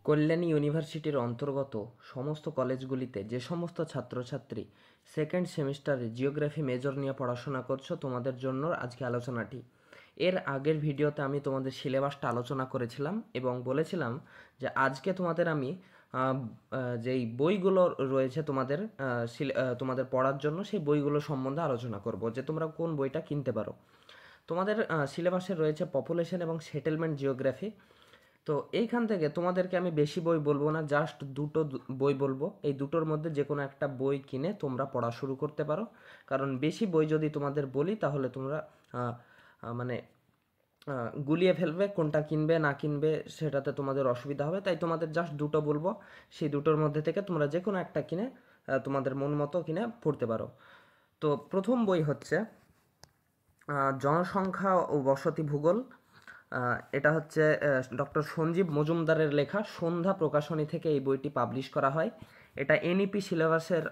কল্যাণী ইউনিভার্সিটির অন্তর্গত সমস্ত কলেজগুলিতে যে সমস্ত ছাত্রছাত্রী সেকেন্ড সেমিস্টারে জিওগ্রাফি মেজর নিয়ে পড়াশোনা করছো, তোমাদের জন্য আজকে আলোচনাটি। এর আগের ভিডিওতে আমি তোমাদের সিলেবাসটা আলোচনা করেছিলাম এবং বলেছিলাম যে আজকে তোমাদের আমি যেই বইগুলো রয়েছে তোমাদের পড়ার জন্য, সেই বইগুলো সম্বন্ধে আলোচনা করব যে তোমরা কোন বইটা কিনতে পারো। তোমাদের সিলেবাসে রয়েছে পপুলেশন এবং সেটেলমেন্ট জিওগ্রাফি। তো এইখান থেকে তোমাদেরকে আমি বেশি বই বলবো না, জাস্ট দুটো বই বলবো। এই দুটোর মধ্যে যে কোনো একটা বই কিনে তোমরা পড়া শুরু করতে পারো, কারণ বেশি বই যদি তোমাদের বলি তাহলে তোমরা মানে গুলিয়ে ফেলবে, কোনটা কিনবে না কিনবে সেটাতে তোমাদের অসুবিধা হবে। তাই তোমাদের জাস্ট দুটো বলবো, সেই দুটোর মধ্যে থেকে তোমরা যে কোনো একটা কিনে তোমাদের মন মতো কিনে পড়তে পারো। তো প্রথম বই হচ্ছে জনসংখ্যা ও বসতি ভূগোল। এটা হচ্ছে ডক্টর সঞ্জীব মজুমদারের লেখা। সন্ধ্যা প্রকাশনী থেকে এই বইটি পাবলিশ করা হয়। এটা এনইপি সিলেবাসের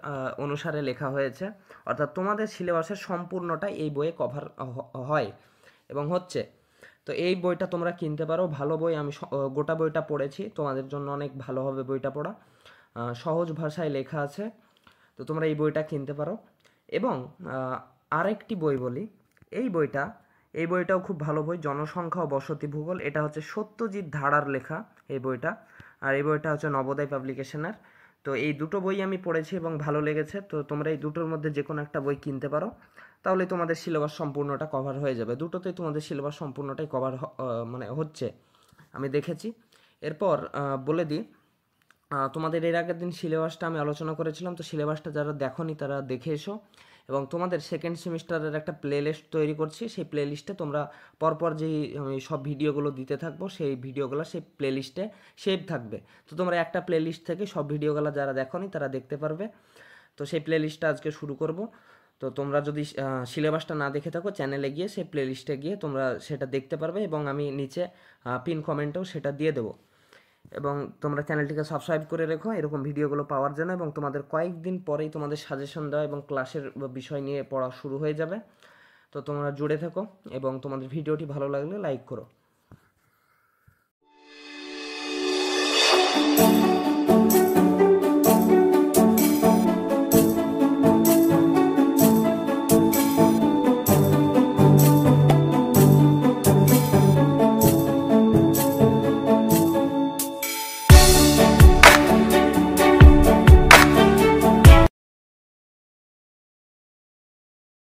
অনুসারে লেখা হয়েছে, অর্থাৎ তোমাদের সিলেবাসের সম্পূর্ণটা এই বইয়ে কভার হয় এবং হচ্ছে। তো এই বইটা তোমরা কিনতে পারো, ভালো বই। আমি গোটা বইটা পড়েছি, তোমাদের জন্য অনেক ভালো হবে বইটা পড়া। সহজ ভাষায় লেখা আছে, তো তোমরা এই বইটা কিনতে পারো। এবং আরেকটি বই বলি, এই বইটা এই বইটাও খুব ভালো বই, জনসংখ্যা ও বসতি ভূগোল। এটা হচ্ছে সত্যজিৎ ধারার লেখা এই বইটা, আর এই বইটা হচ্ছে নবোদয় পাবলিকেশনের। তো এই দুটো বই আমি পড়েছি এবং ভালো লেগেছে। তো তোমরা এই দুটোর মধ্যে যে কোনো একটা বই কিনতে পারো, তাহলে তোমাদের সিলেবাস সম্পূর্ণটা কভার হয়ে যাবে। দুটোতেই তোমাদের সিলেবাস সম্পূর্ণটাই কভার মানে হচ্ছে, আমি দেখেছি। এরপর বলে দিই, তোমাদের এর আগের দিন সিলেবাসটা আমি আলোচনা করেছিলাম, তো সিলেবাসটা যারা দেখোনি তারা দেখে এসো। এবং তোমাদের সেকেন্ড সেমিস্টারের একটা প্লে লিস্ট তৈরি করছি, সেই প্লে লিস্টে তোমরা পরপর যেই আমি সব ভিডিওগুলো দিতে থাকবো, সেই ভিডিওগুলো সেই প্লে লিস্টে সেভ থাকবে। তো তোমরা একটা প্লে লিস্ট থেকে সব ভিডিওগুলো যারা দেখোনি তারা দেখতে পারবে। তো সেই প্লে লিস্টটা আজকে শুরু করব। তো তোমরা যদি সিলেবাসটা না দেখে থাকো, চ্যানেলে গিয়ে সেই প্লে লিস্টে গিয়ে তোমরা সেটা দেখতে পারবে এবং আমি নিচে পিন কমেন্টেও সেটা দিয়ে দেবো। এবং তোমরা চ্যানেলটিকে সাবস্ক্রাইব করে রেখো এরকম ভিডিওগুলো পাওয়ার জন্য। এবং তোমাদের কয়েকদিন পরেই তোমাদের সাজেশন দেওয়া এবং ক্লাসের বিষয় নিয়ে পড়া শুরু হয়ে যাবে। তো তোমরা জুড়ে থেকো এবং তোমাদের ভিডিওটি ভালো লাগলে লাইক করো।